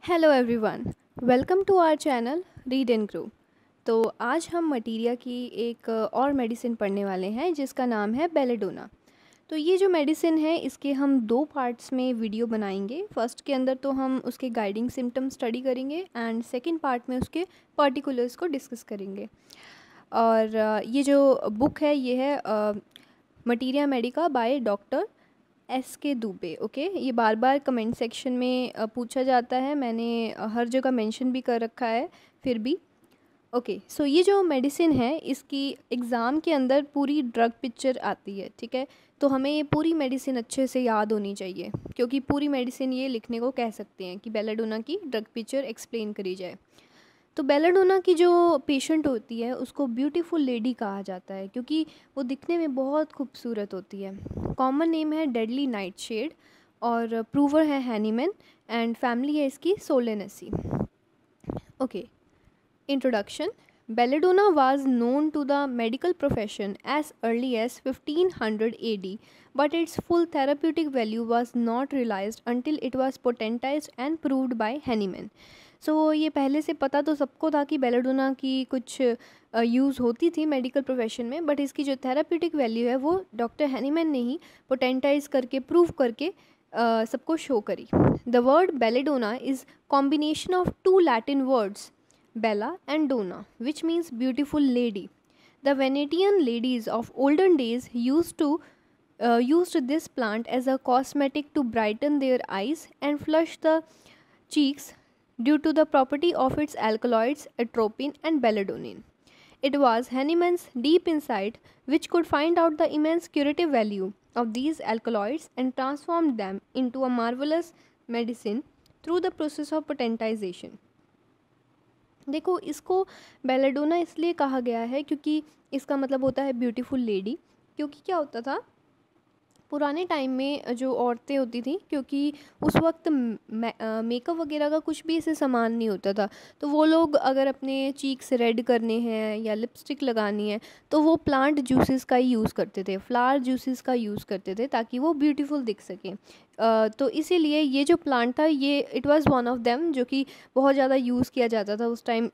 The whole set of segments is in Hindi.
Hello everyone, welcome to our channel read and grow. तो आज हम मटीरिया की एक और मेडिसिन पढ़ने वाले हैं जिसका नाम है बेलेडोना। तो ये जो मेडिसिन है इसके हम दो पार्ट्स में वीडियो बनाएंगे। फर्स्ट के अंदर तो हम उसके गाइडिंग सिम्टम स्टडी करेंगे एंड सेकंड पार्ट में उसके पर्टिकुलर्स को डिस्कस करेंगे। और ये जो बुक है ये है materia Medica by doctor SK Dubey. Okay, ये बार बार कमेंट सेक्शन में पूछा जाता है, मैंने हर जगह मेंशन भी कर रखा है फिर भी। ओके, सो ये जो मेडिसिन है इसकी एग्ज़ाम के अंदर पूरी ड्रग पिक्चर आती है, ठीक है। तो हमें ये पूरी मेडिसिन अच्छे से याद होनी चाहिए क्योंकि पूरी मेडिसिन ये लिखने को कह सकते हैं कि बेलाडोना की ड्रग पिक्चर एक्सप्लेन करी जाए। तो बेलाडोना की जो पेशेंट होती है उसको ब्यूटीफुल लेडी कहा जाता है क्योंकि वो दिखने में बहुत खूबसूरत होती है। कॉमन नेम है डेडली नाइट शेड और प्रूवर है हैनीमैन एंड फैमिली है इसकी Solanaceae. Okay, introduction. Belladonna was known to the medical profession as early as 1500 AD, but its full therapeutic value was not realized until it was patentized and proved by Hahnemann. ये पहले से पता तो सबको था कि बेलाडोना की कुछ यूज़ होती थी मेडिकल प्रोफेशन में, बट इसकी जो थेराप्यूटिक वैल्यू है वो डॉक्टर हैनीमैन ने ही पोटेंटाइज करके प्रूव करके सबको शो करी। The word belladonna is combination of two Latin words Bella and Donna, which means beautiful lady. The Venetian ladies of olden days used this plant as a cosmetic to brighten their eyes and flush the cheeks due to the property of its alkaloids atropine and belladonnine. It was Hahnemann's deep insight which could find out the immense curative value of these alkaloids and transformed them into a marvelous medicine through the process of potentization. देखो, इसको बेलाडोना इसलिए कहा गया है क्योंकि इसका मतलब होता है ब्यूटीफुल लेडी। क्योंकि क्या होता था पुराने टाइम में जो औरतें होती थी, क्योंकि उस वक्त मेकअप वगैरह का कुछ भी ऐसे सामान नहीं होता था, तो वो लोग अगर अपने चीक्स रेड करने हैं या लिपस्टिक लगानी है तो वो प्लांट जूसेस का ही यूज़ करते थे, फ्लावर जूसेस का यूज़ करते थे ताकि वो ब्यूटीफुल दिख सकें। तो इसीलिए ये जो प्लांट था ये it was one of them जो कि बहुत ज़्यादा यूज़ किया जाता था उस टाइम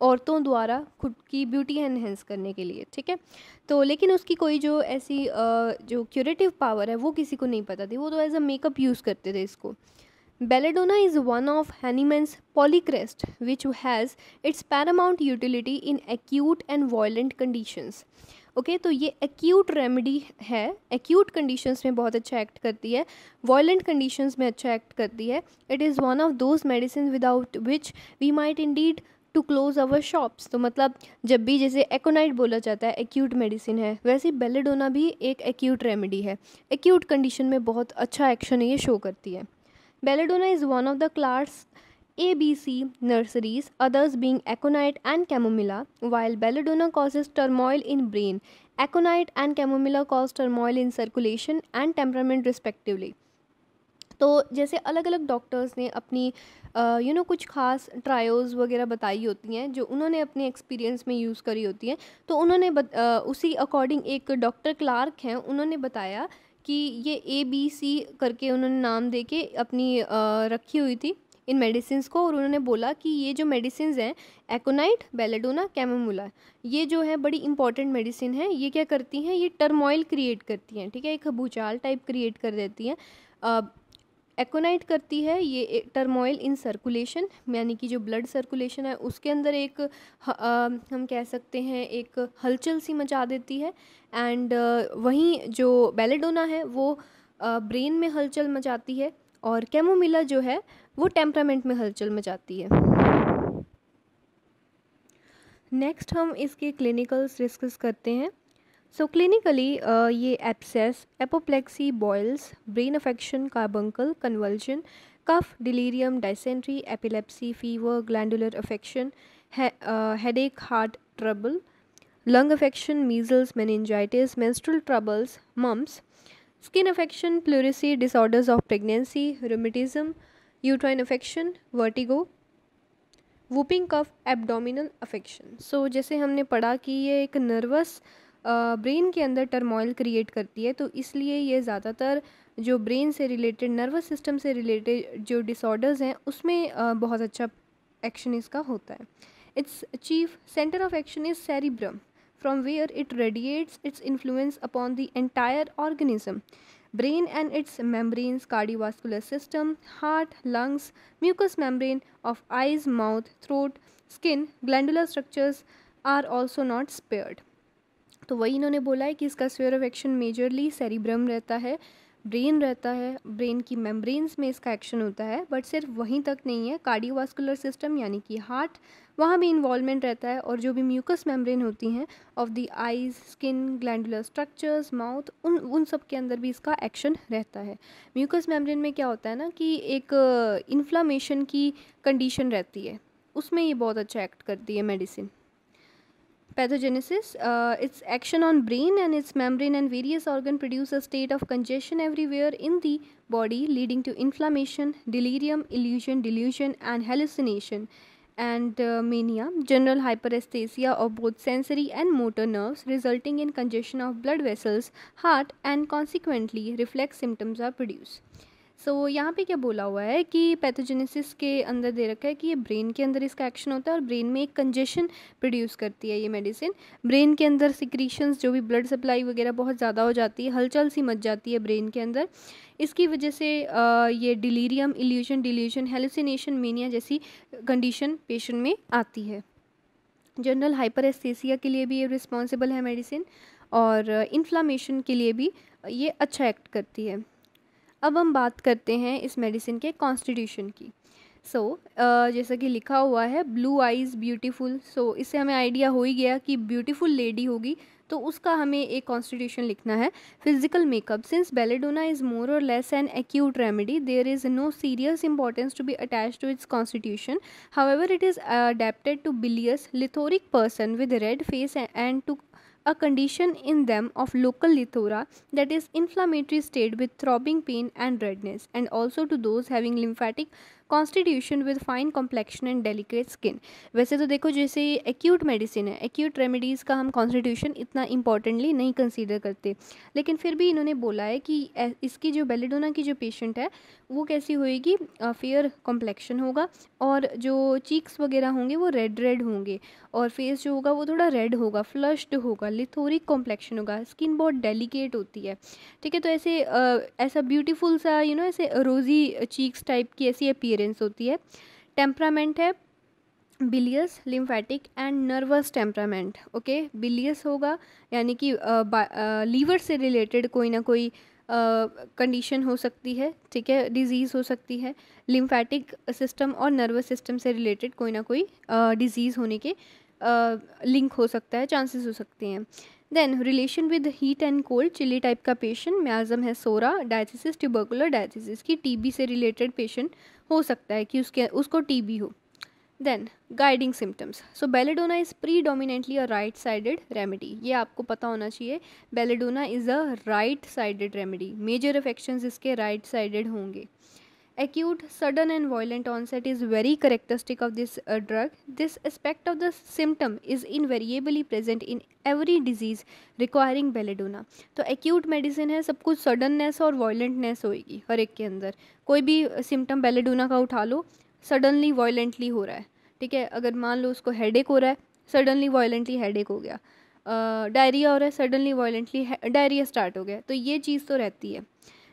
औरतों द्वारा खुद की ब्यूटी एनहेंस करने के लिए, ठीक है। तो लेकिन उसकी कोई जो ऐसी जो क्यूरेटिव पावर है वो किसी को नहीं पता थी, वो तो एज अ मेकअप यूज़ करते थे इसको। Belladonna is one of Hahnemann's polycrest, which has its paramount utility in acute and violent conditions. Okay, तो ये एक्यूट रेमेडी है, एक्यूट कंडीशंस में बहुत अच्छा एक्ट करती है, वायलेंट कंडीशंस में अच्छा एक्ट करती है। It is one of those medicine without which we might indeed to close our shops. तो मतलब जब भी जैसे एकोनाइट बोला जाता है एक्यूट मेडिसिन है, वैसे बेलाडोना भी एक एक्यूट रेमेडी है, एक्यूट कंडीशन में बहुत अच्छा एक्शन ये शो करती है। Belladonna is one of the class ABC nurseries, others being aconite and chamomilla. While belladonna causes turmoil in brain, aconite and chamomilla cause turmoil in circulation and temperament respectively. तो जैसे अलग अलग डॉक्टर्स ने अपनी कुछ खास ट्रायल्स वगैरह बताई होती हैं जो उन्होंने अपने एक्सपीरियंस में यूज़ करी होती हैं, तो उन्होंने उसी अकॉर्डिंग एक डॉक्टर क्लार्क हैं, उन्होंने बताया कि ये ABC करके उन्होंने नाम दे के अपनी रखी हुई थी इन मेडिसिन्स को, और उन्होंने बोला कि ये जो मेडिसिन्स हैं एकोनाइट, बेलाडोना, कैमोमिला, ये जो है बड़ी इंपॉर्टेंट मेडिसिन है। ये क्या करती हैं, ये टर्मोइल क्रिएट करती हैं, ठीक है, एक भूचाल टाइप क्रिएट कर देती हैं। एकोनाइट करती है ये टर्मोइल इन सर्कुलेशन, यानी कि जो ब्लड सर्कुलेशन है उसके अंदर एक हम कह सकते हैं एक हलचल सी मचा देती है। एंड वहीं जो बेलाडोना है वो ब्रेन में हलचल मचाती है, और कैमोमिला जो है वो टेम्परामेंट में हलचल मचाती है। नेक्स्ट हम इसके क्लिनिकल्स डिस्कस करते हैं। सो क्लिनिकली ये abscess, apoplexy, boils, brain affection, carbuncle, convulsion, cough, delirium, dysentery, epilepsy, fever, glandular affection, headache, heart trouble, lung affection, measles, meningitis, menstrual troubles, mumps, skin affection, pleurisy, disorders of pregnancy, rheumatism, uterine affection, vertigo, whooping cough, abdominal affection. So जैसे हमने पढ़ा कि ये एक नर्वस ब्रेन के अंदर टर्मोइल क्रिएट करती है, तो इसलिए ये ज़्यादातर जो ब्रेन से रिलेटेड, नर्वस सिस्टम से रिलेटेड जो डिसऑर्डर्स हैं उसमें बहुत अच्छा एक्शन इसका होता है। It's chief centre of action is cerebrum, from where it radiates its influence upon the entire organism. Brain and its membranes, cardiovascular system, heart, lungs, mucous membrane of eyes, mouth, throat, skin, glandular structures are also not spared. तो वही इन्होंने बोला है कि इसका sphere of action majorly cerebrum रहता है, ब्रेन रहता है, ब्रेन की मेम्ब्रेन्स में इसका एक्शन होता है, बट सिर्फ वहीं तक नहीं है, कार्डियोवास्कुलर सिस्टम यानी कि हार्ट, वहाँ भी इन्वॉल्वमेंट रहता है, और जो भी म्यूकस मेम्ब्रेन होती हैं of the eyes, skin, glandular structures, mouth, उन सब के अंदर भी इसका एक्शन रहता है। म्यूकस मेम्ब्रेन में क्या होता है ना कि एक इन्फ्लामेशन की कंडीशन रहती है, उसमें ये बहुत अच्छा एक्ट करती है medicine. Pathogenesis, its action on brain and its membrane and various organ produce a state of congestion everywhere in the body, leading to inflammation, delirium, illusion, delusion, and hallucination, and mania, general hyperesthesia of both sensory and motor nerves, resulting in congestion of blood vessels, heart, and consequently reflex symptoms are produced. सो यहाँ पे क्या बोला हुआ है कि पैथोजेनेसिस के अंदर दे रखा है कि ये ब्रेन के अंदर इसका एक्शन होता है और ब्रेन में एक कंजेशन प्रोड्यूस करती है ये मेडिसिन। ब्रेन के अंदर सिक्रीशंस, जो भी ब्लड सप्लाई वगैरह बहुत ज़्यादा हो जाती है, हलचल सी मच जाती है ब्रेन के अंदर, इसकी वजह से ये delirium, illusion, delusion, hallucination, mania जैसी कंडीशन पेशेंट में आती है। जनरल हाइपरेस्थेसिया के लिए भी ये रिस्पॉन्सिबल है मेडिसिन, और इन्फ्लामेशन के लिए भी ये अच्छा एक्ट करती है। अब हम बात करते हैं इस मेडिसिन के कॉन्स्टिट्यूशन की। जैसा कि लिखा हुआ है ब्लू आइज़ ब्यूटीफुल, इससे हमें आइडिया हो ही गया कि ब्यूटीफुल लेडी होगी, तो उसका हमें एक कॉन्स्टिट्यूशन लिखना है। Physical makeup, since belladonna is more or less an acute remedy, there is no serious importance to be attached to its constitution, however it is adapted to bilious plethoric person with red face and to a condition in them of local lithora, that is inflammatory state with throbbing pain and redness, and also to those having lymphatic constitution with fine complexion and delicate skin। वैसे तो देखो जैसे ये एक्यूट मेडिसिन है, एक्यूट रेमेडीज़ का हम कॉन्स्टिट्यूशन इतना इंपॉर्टेंटली नहीं कंसीडर करते, लेकिन फिर भी इन्होंने बोला है कि इसकी जो बेलेडोना की जो पेशेंट है वो कैसी होएगी, फेयर कॉम्प्लेक्शन होगा, और जो चीक्स वगैरह होंगे वो रेड रेड होंगे, और फेस जो होगा वो थोड़ा रेड होगा, फ्लश्ड होगा, लिथोरिक कॉम्प्लेक्शन होगा, स्किन बहुत डेलिकेट होती है। ठीक है, तो ऐसे ऐसा ब्यूटीफुल सा ऐसे रोज़ी चीक्स टाइप की ऐसी अपीयरेंस होती है। टेम्परामेंट है bilious, lymphatic and nervous temperament. Okay, bilious होगा यानी कि लीवर से रिलेटेड कोई ना कोई कंडीशन हो सकती है, ठीक है, डिजीज़ हो सकती है। लिम्फेटिक सिस्टम और नर्वस सिस्टम से रिलेटेड कोई ना कोई डिजीज़ होने के लिंक हो सकता है, चांसेस हो सकते हैं। Then relation with heat and cold, chilly type का पेशेंट, म्याज़म है सोरा, डायथिसिस, ट्यूबरकुलर डायथिसिस की टीबी से रिलेटेड पेशेंट हो सकता है कि उसको टीबी हो। Then guiding symptoms, so belladonna is predominantly a right sided remedy, ये आपको पता होना चाहिए, belladonna is a right sided remedy, major affections इसके राइट साइडेड होंगे। Acute, sudden and violent onset is very characteristic of this drug. This aspect of the symptom is invariably present in every disease requiring belladonna. तो acute medicine है, सब कुछ suddenness और violentness होएगी हर एक के अंदर। कोई भी symptom belladonna का उठा लो, suddenly violently हो रहा है, ठीक है। अगर मान लो उसको headache हो रहा है, suddenly violently headache हो गया, डायरिया हो रहा है, सडनली वायलेंटली डायरिया स्टार्ट हो गया, तो ये चीज़ तो रहती है।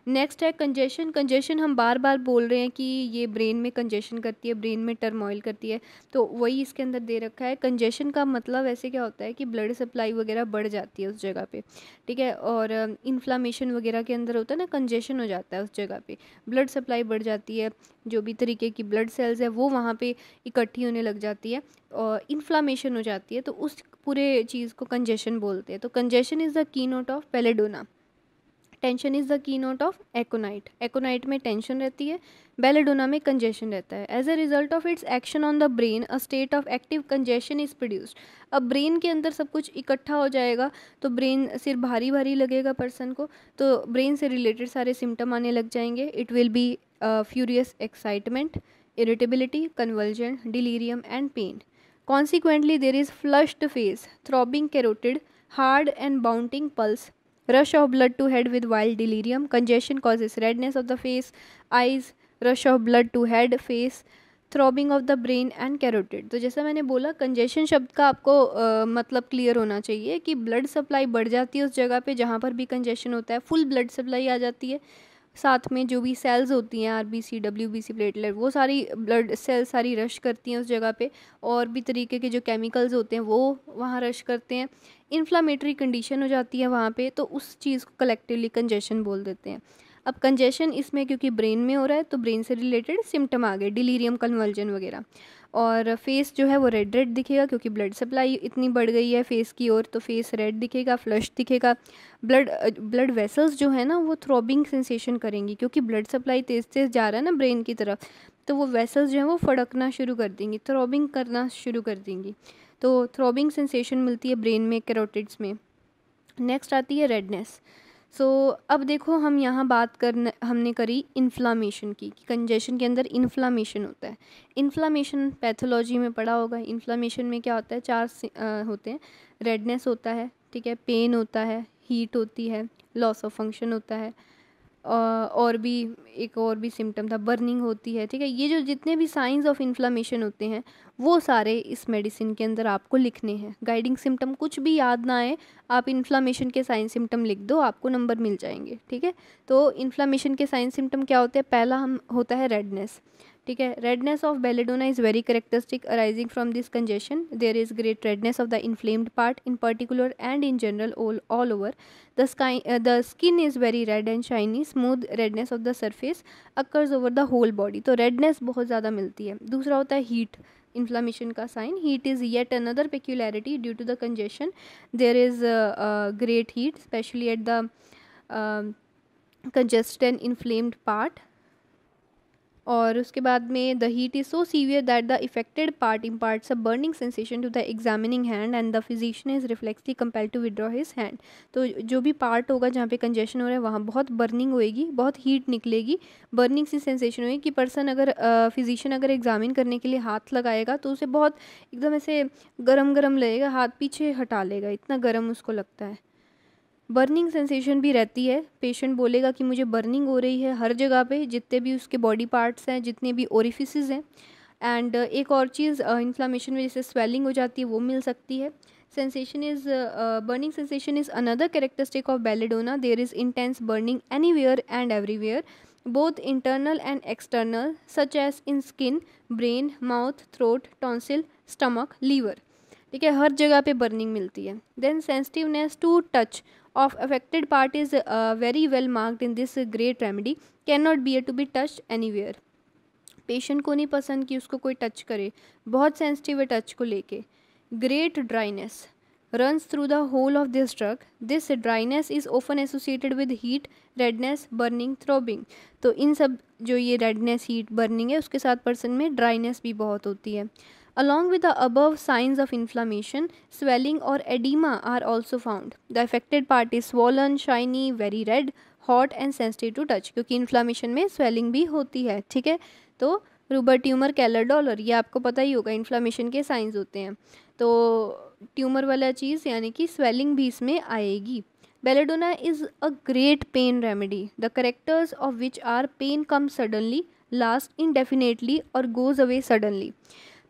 नेक्स्ट है कंजेशन। कंजेशन हम बार बार बोल रहे हैं कि ये ब्रेन में कंजेशन करती है, ब्रेन में टर्मोइल करती है, तो वही इसके अंदर दे रखा है। कंजेशन का मतलब ऐसे क्या होता है कि ब्लड सप्लाई वगैरह बढ़ जाती है उस जगह पे, ठीक है, और इन्फ्लामेशन वगैरह के अंदर होता है ना, कंजेशन हो जाता है उस जगह पे, ब्लड सप्लाई बढ़ जाती है, जो भी तरीके की ब्लड सेल्स है वो वहाँ पे इकट्ठी होने लग जाती है और इन्फ्लामेशन हो जाती है, तो उस पूरे चीज़ को कंजेशन बोलते हैं। तो congestion is the key note of belladonna. Tension is the key note of aconite. Aconite में टेंशन रहती है, बेलेडोना में कंजेशन रहता है। As a result of its action on the brain a state of active congestion is produced. अब ब्रेन के अंदर सब कुछ इकट्ठा हो जाएगा तो ब्रेन सिर भारी भारी लगेगा पर्सन को, तो ब्रेन से रिलेटेड सारे सिम्टम आने लग जाएंगे। It will be furious excitement, irritability, convulsion, delirium and pain. Consequently, there is flushed face, throbbing carotid, hard and bounding pulse, rush of blood to head with wild delirium, congestion causes redness of the face, eyes, rush of blood to head, face, throbbing of the brain and carotid. तो जैसा मैंने बोला, कंजेशन शब्द का आपको मतलब क्लियर होना चाहिए कि ब्लड सप्लाई बढ़ जाती है उस जगह पे जहाँ पर भी कंजेशन होता है, फुल ब्लड सप्लाई आ जाती है, साथ में जो भी सेल्स होती हैं आरबीसी, डब्ल्यूबीसी, प्लेटलेट, वो सारी ब्लड सेल्स सारी रश करती हैं उस जगह पे, और भी तरीके के जो केमिकल्स होते हैं वो वहाँ रश करते हैं, इन्फ्लामेटरी कंडीशन हो जाती है वहाँ पे, तो उस चीज़ को कलेक्टिवली कंजेशन बोल देते हैं। अब कंजेशन इसमें क्योंकि ब्रेन में हो रहा है तो ब्रेन से रिलेटेड सिम्टम आ गए, डिलीरियम, कन्वर्जन वगैरह। और फेस जो है वो रेड रेड दिखेगा क्योंकि ब्लड सप्लाई इतनी बढ़ गई है फेस की ओर, तो फेस रेड दिखेगा, फ्लश दिखेगा। ब्लड वेसल्स जो है ना वो थ्रॉबिंग सेंसेशन करेंगी क्योंकि ब्लड सप्लाई तेज़ तेज़ जा रहा है ना ब्रेन की तरफ, तो वो वेसल्स जो हैं वो फड़कना शुरू कर देंगी, थ्रॉबिंग करना शुरू कर देंगी, तो थ्रॉबिंग सेंसेशन मिलती है ब्रेन में, कैरोटिड्स में। नेक्स्ट आती है रेडनेस। सो अब देखो, हम यहाँ बात करना हमने करी इन्फ्लामेशन की, कि कंजेशन के अंदर इन्फ्लामेशन होता है। इन्फ्लामेशन पैथोलॉजी में पढ़ा होगा। इन्फ्लामेशन में क्या होता है, चार होते हैं, रेडनेस होता है, ठीक है, पेन होता है, हीट होती है, लॉस ऑफ फंक्शन होता है, और भी एक और भी सिम्टम था, बर्निंग होती है, ठीक है। ये जो जितने भी साइंस ऑफ इन्फ्लामेशन होते हैं वो सारे इस मेडिसिन के अंदर आपको लिखने हैं। गाइडिंग सिम्टम कुछ भी याद ना आए, आप इन्फ्लामेशन के साइन सिम्टम लिख दो, आपको नंबर मिल जाएंगे, ठीक है। तो इन्फ्लामेशन के साइन सिम्टम क्या होते हैं, पहला हम होता है रेडनेस, ठीक है। Redness of belladonna is very characteristic arising from this congestion. There is great redness of the inflamed part in particular and in general all over the skin is very red and shiny, smooth redness of the surface occurs over the whole body। तो redness बहुत ज़्यादा मिलती है। दूसरा होता है heat, inflammation का sign। heat is yet another peculiarity due to the congestion। there is great heat especially at the congested and inflamed part। और उसके बाद में the heat is so severe that the affected part imparts a burning sensation to the examining hand and the physician is reflexly compelled to withdraw his hand. तो जो भी पार्ट होगा जहाँ पे कंजेशन हो रहा है वहाँ बहुत बर्निंग होएगी, बहुत हीट निकलेगी, बर्निंग सी सेंसेशन होगी कि पर्सन अगर फिजिशियन अगर एग्जामिन करने के लिए हाथ लगाएगा तो उसे बहुत एकदम ऐसे गरम गरम लगेगा, हाथ पीछे हटा लेगा, इतना गर्म उसको लगता है। बर्निंग सेंसेशन भी रहती है, पेशेंट बोलेगा कि मुझे बर्निंग हो रही है हर जगह पे, जितने भी उसके बॉडी पार्ट्स हैं, जितने भी ओरिफिसेस हैं। एंड एक और चीज़ इन्फ्लामेशन में जैसे स्वेलिंग हो जाती है वो मिल सकती है। Sensation is burning sensation is another characteristic of belladonna. There is intense burning anywhere and everywhere, both internal and external, such as in skin, brain, mouth, throat, tonsil, stomach, liver। ठीक है, हर जगह पे बर्निंग मिलती है। Then sensitiveness to touch of affected part is very well marked in this great remedy, cannot bear to be touched anywhere। Patient को नहीं पसंद कि उसको कोई टच करे, बहुत सेंसिटिव है टच को लेके। Great dryness runs through the whole of this drug। This dryness is often associated with heat, redness, burning, throbbing। तो इन सब जो ये redness, heat, burning है उसके साथ पर्सन में ड्राइनेस भी बहुत होती है। Along with the above signs of inflammation, swelling or edema are also found। The affected part is swollen, shiny, very red, hot and sensitive to touch। क्योंकि इन्फ्लामेशन में स्वेलिंग भी होती है, ठीक है। तो रूबर ट्यूमर, केलर डॉलर, ये आपको पता ही होगा इन्फ्लामेशन के साइंस होते हैं। तो ट्यूमर वाला चीज़ यानी कि स्वेलिंग भी इसमें आएगी। Belladonna is a great pain remedy, the characters of which are pain come suddenly, last indefinitely और गोज अवे सडनली।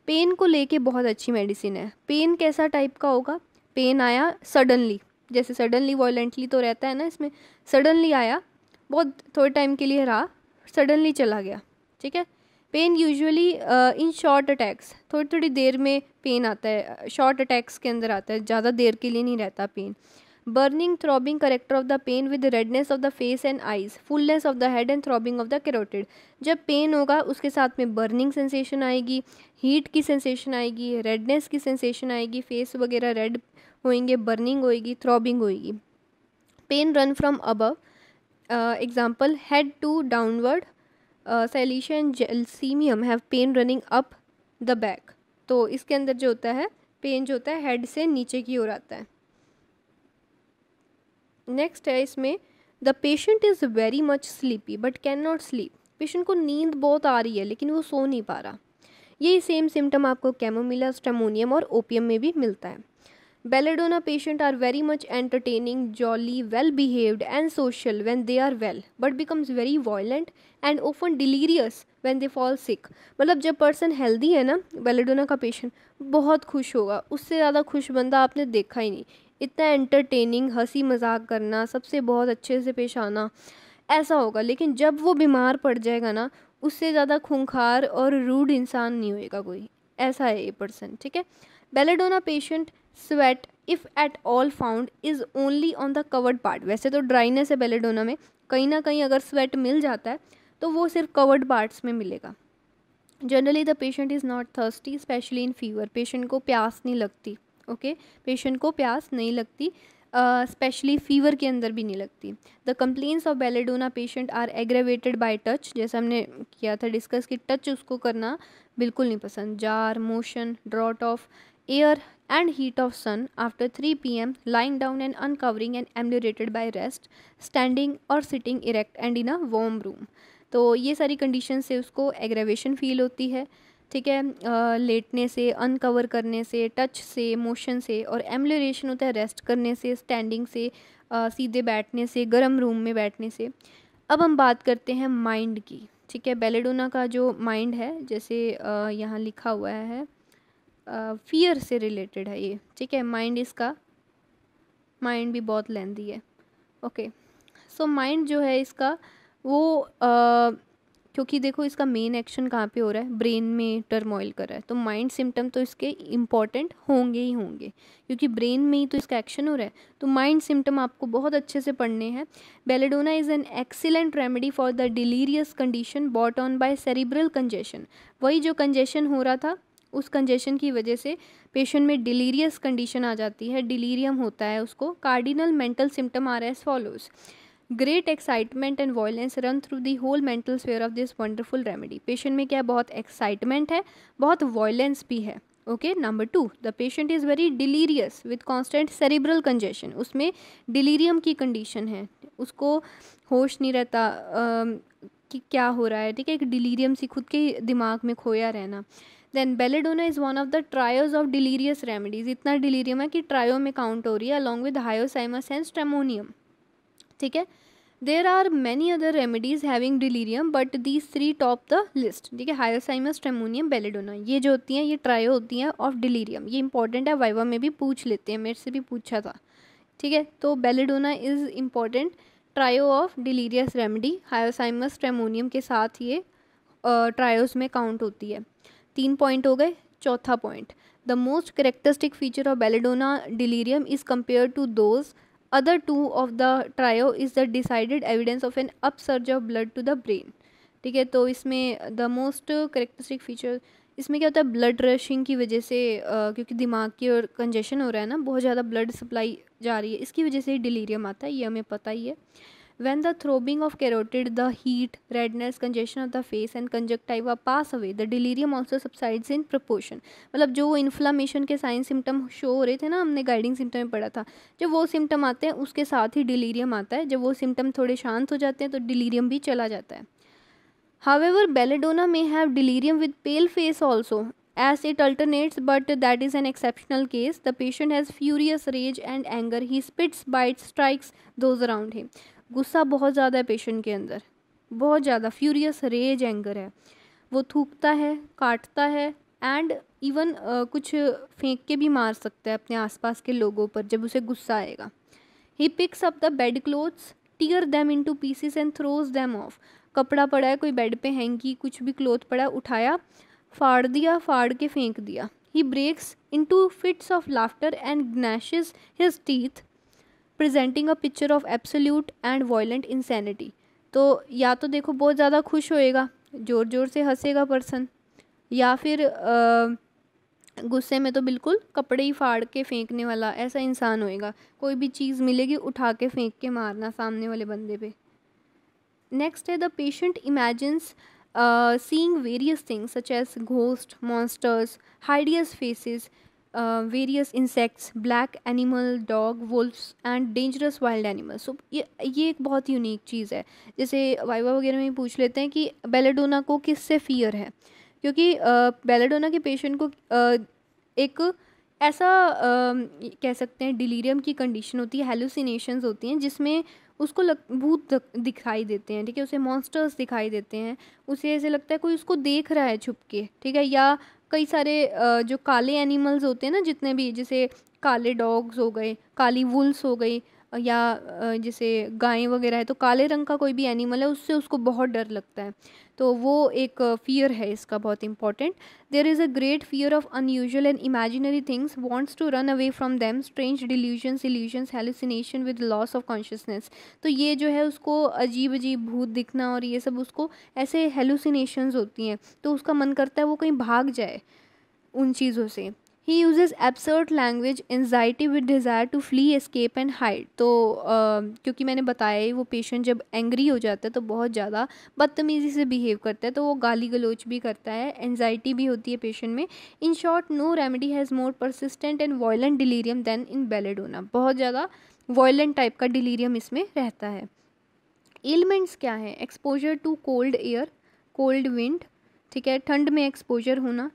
पेन को लेके बहुत अच्छी मेडिसिन है। पेन कैसा टाइप का होगा, पेन आया सडनली, जैसे सडनली वॉयलेंटली तो रहता है ना, इसमें सडनली आया, बहुत थोड़े टाइम के लिए रहा, सडनली चला गया, ठीक है। Pain usually in short attacks, थोड़ी थोड़ी देर में पेन आता है, शॉर्ट अटैक्स के अंदर आता है, ज़्यादा देर के लिए नहीं रहता pain. Burning, throbbing character of the pain with redness of the face and eyes, fullness of the head and throbbing of the carotid. जब पेन होगा उसके साथ में बर्निंग सेंसेशन आएगी, हीट की सेंसेशन आएगी, रेडनेस की सेंसेशन आएगी, फेस वगैरह रेड होएंगे, बर्निंग होएगी, थ्रॉबिंग होएगी। Pain run from above, example head to downward, silicea and gelsemium have pain running up the back. तो इसके अंदर जो होता है पेन जो होता है हेड से नीचे की ओर आता है। नेक्स्ट है इसमें the patient is very much sleepy but can not sleep. Patient को नींद बहुत आ रही है लेकिन वो सो नहीं पा रहा। यही सेम सिम्टम आपको कैमोमिला, स्टेमोनियम और ओपियम में भी मिलता है। Belladonna patients are very much entertaining, jolly, well behaved and social when they are well, but becomes very violent and often delirious when they fall sick. मतलब जब पर्सन हेल्दी है ना, बेलेडोना का पेशेंट बहुत खुश होगा, उससे ज़्यादा खुश बंदा आपने देखा ही नहीं। इतना एंटरटेनिंग, हंसी मजाक करना, सबसे बहुत अच्छे से पेश आना, ऐसा होगा। लेकिन जब वो बीमार पड़ जाएगा ना, उससे ज़्यादा खूंखार और रूड इंसान नहीं होएगा कोई। ऐसा है ये पर्सन, ठीक है। Belladonna patient sweat if at all found is only on the covered part. वैसे तो ड्राइनेस है बेलेडोना में, कहीं ना कहीं अगर स्वेट मिल जाता है तो वो सिर्फ कवर्ड पार्ट्स में मिलेगा। Generally the patient is not thirsty, specially in fever. Patient को प्यास नहीं लगती, ओके, पेशेंट को प्यास नहीं लगती, स्पेशली फीवर के अंदर भी नहीं लगती। The complaints of belladonna patient are aggravated by touch, जैसा हमने किया था डिस्कस कि टच उसको करना बिल्कुल नहीं पसंद। Jar, motion, draught of air and heat of sun after 3 PM, lying down and uncovering and ameliorated by rest, standing और sitting erect and in a warm room। तो ये सारी कंडीशन से उसको एग्रेवेशन फील होती है, ठीक है। लेटने से, अनकवर करने से, टच से, मोशन से, और एम्लोरेशन होता है रेस्ट करने से, स्टैंडिंग से, सीधे बैठने से, गर्म रूम में बैठने से। अब हम बात करते हैं माइंड की, ठीक है। बेलेडोना का जो माइंड है, जैसे यहाँ लिखा हुआ है, फियर से रिलेटेड है ये, ठीक है। माइंड, इसका माइंड भी बहुत लेंदी है, ओके। सो माइंड जो है इसका वो क्योंकि देखो इसका मेन एक्शन कहाँ पे हो रहा है, ब्रेन में टर्मोइल कर रहा है, तो माइंड सिम्टम तो इसके इम्पॉर्टेंट होंगे ही होंगे, क्योंकि ब्रेन में ही तो इसका एक्शन हो रहा है। तो माइंड सिम्टम आपको बहुत अच्छे से पढ़ने हैं। Belladonna is an excellent remedy for the delirious condition brought on by cerebral congestion. वही जो कंजेशन हो रहा था, उस कंजेशन की वजह से पेशेंट में डिलीरियस कंडीशन आ जाती है, डिलीरियम होता है उसको। Cardinal mental symptom are as follows. Great excitement and violence run through the whole mental sphere of this wonderful remedy. Patient में क्या है, बहुत एक्साइटमेंट है, बहुत वॉयलेंस भी है, okay. Number 2, the patient is very delirious with constant cerebral congestion. उसमें डिलीरियम की कंडीशन है, उसको होश नहीं रहता कि क्या हो रहा है, ठीक है। एक डिलीरियम सी, खुद के दिमाग में खोया रहना। Then belladonna is one of the trios of delirious remedies. इतना डिलीरियम है कि ट्रायो में काउंट हो रही है, along with hyoscyamus and stramonium, ठीक है। There are many other remedies having delirium but these 3 top the list, ठीक है। हायोसाइमस, स्ट्रेमोनियम, बेलेडोना, ये जो होती हैं ये ट्रायो होती हैं ऑफ डिलीरियम। ये इंपॉर्टेंट है, वाइवा में भी पूछ लेते हैं, मेरे से भी पूछा था, ठीक है। तो belladonna is important trio of delirious remedy. Hyoscyamus, stramonium के साथ ये ट्रायोस में काउंट होती है। 3 पॉइंट हो गए। चौथा point, the most characteristic feature of belladonna delirium is compare to those other two of the trio is the decided evidence of an upsurge of blood to the brain, ठीक है। तो इसमें द मोस्ट करेक्टरिस्टिक फीचर, इसमें क्या होता है, ब्लड रशिंग की वजह से, क्योंकि दिमाग की और कंजेशन हो रहा है ना, बहुत ज़्यादा ब्लड सप्लाई जा रही है, इसकी वजह से ही डिलीरियम आता है, ये हमें पता ही है। When the throbbing of carotid, the heat, redness, congestion of the face and conjunctiva pass away, the delirium also subsides in proportion। मतलब जो इन्फ्लामेशन के साइन सिम्टम शो हो रहे थे ना, हमने गाइडिंग सिम्टम में पढ़ा था, जब वो सिम्टम आते हैं उसके साथ ही डिलीरियम आता है। जब वो सिम्टम थोड़े शांत हो जाते हैं तो डिलीरियम भी चला जाता है। However, belladonna may have delirium with pale face also, as it alternates, but that is an exceptional case. The patient has furious rage and anger. He spits, bites, strikes those around him. गुस्सा बहुत ज़्यादा है पेशेंट के अंदर, बहुत ज़्यादा फ्यूरियस रेज एंगर है, वो थूकता है, काटता है, एंड इवन कुछ फेंक के भी मार सकता है अपने आसपास के लोगों पर जब उसे गुस्सा आएगा। He picks up the bed clothes, tear them into pieces and throws them off. कपड़ा पड़ा है, कोई बेड पे हैंकी, कुछ भी क्लोथ पड़ा, उठाया, फाड़ दिया, फाड़ के फेंक दिया। He breaks into fits of laughter and gnashes his teeth, presenting a picture of absolute and violent insanity. तो या तो देखो बहुत ज़्यादा खुश होएगा, ज़ोर ज़ोर से हंसेगा पर्सन, या फिर गुस्से में तो बिल्कुल कपड़े ही फाड़ के फेंकने वाला ऐसा इंसान होएगा। कोई भी चीज़ मिलेगी उठा के फेंक के मारना सामने वाले बंदे पे। नेक्स्ट है, the patient imagines seeing various things such as ghost, monsters, hideous faces, various insects, black animal, dog, wolves and dangerous wild animals। so ये एक बहुत यूनिक चीज़ है। जैसे वाइवा वगैरह में पूछ लेते हैं कि बेलेडोना को किससे फियर है, क्योंकि बेलेडोना के पेशेंट को एक ऐसा कह सकते हैं डिलीरियम की कंडीशन होती है, हेलुसिनेशंस होती हैं जिसमें उसको भूत दिखाई देते हैं, ठीक है, उसे मॉन्स्टर्स दिखाई देते हैं, उसे ऐसे लगता है कोई उसको देख रहा है छुप के, ठीक है। या कई सारे जो काले एनिमल्स होते हैं ना, जितने भी, जैसे काले डॉग्स हो गए, काली वुल्स हो गई, या जैसे गायें वगैरह है, तो काले रंग का कोई भी एनिमल है उससे उसको बहुत डर लगता है। तो वो एक फियर है इसका बहुत important. There is a great fear of unusual and imaginary things, wants to run away from them, strange delusions, illusions, hallucination with loss of consciousness. तो ये जो है उसको अजीब अजीब भूत दिखना और ये सब उसको ऐसे हेलुसिनेशंस होती हैं, तो उसका मन करता है वो कहीं भाग जाए उन चीज़ों से। He uses absurd language, anxiety with desire to flee, escape and hide. तो क्योंकि मैंने बताया ही, वो पेशेंट जब एंग्री हो जाता है तो बहुत ज़्यादा बदतमीज़ी से बिहेव करता है, तो वो गाली गलोच भी करता है, एनजाइटी भी होती है पेशेंट में। In short, no remedy has more persistent and violent delirium than in belladonna. बहुत ज़्यादा वायलेंट टाइप का डिलीरियम इसमें रहता है। एलिमेंट्स क्या हैं? Exposure to cold air, cold wind, ठीक है, ठंड में एक्सपोजर होना,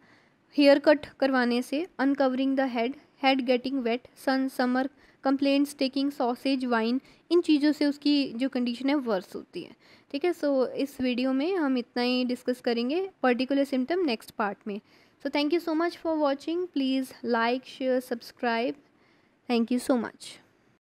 हेयर कट करवाने से, uncovering the head, head getting wet, sun, summer, complaints taking sausage, wine, इन चीज़ों से उसकी जो कंडीशन है वर्स होती है, ठीक है। सो इस वीडियो में हम इतना ही डिस्कस करेंगे, पर्टिकुलर सिम्टम नेक्स्ट पार्ट में। So thank you so much for watching, please like, share, subscribe, thank you so much.